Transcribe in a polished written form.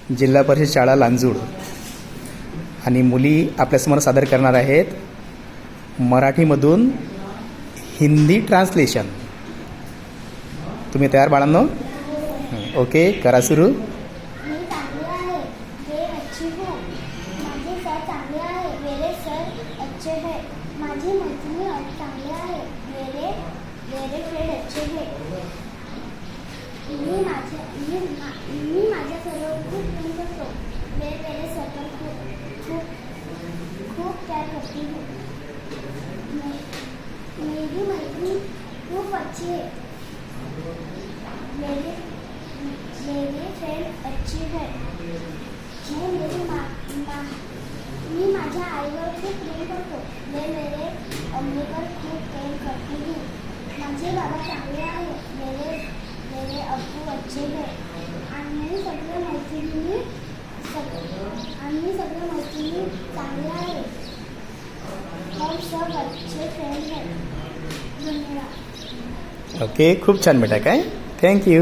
जिल्हा परिषद शाळा लांजूड आणि मुली आपल्यासमोर सादर करणार आहेत मराठीमधून हिंदी ट्रान्सलेशन. तुम्ही तयार बाळांनो? ओके, करा सुरू. मी चांगली आहे, वे अच्छी हूँ. माझे सर चांगले आहे, मेरे सर अच्छे है. माझी मैत्रिणी चांगली आहे, मेरे फ्रेंड अच्छे है. मी माझ्या सर्व खूप प्रेम करतो. मैं मेरे सर पर खूप प्यार करती हूँ. मेरी मैत्रिणी खूप अच्छी है. मेरे फ्रेंड अच्छी है. मी माझ्या आईवर खूप प्रेम करतो. मैं मेरे अम्मी पर खूप प्रेम करती हूँ. माझे बाबा चांगले आहे, मेरे अब्बू अच्छे है. आम्ही सगळे मैत्रिणी चांगले आहे. हम सब अच्छे फ्रेंड है. धन्यवाद. ओके, खूप छान बेटा. काय, थँक्यू.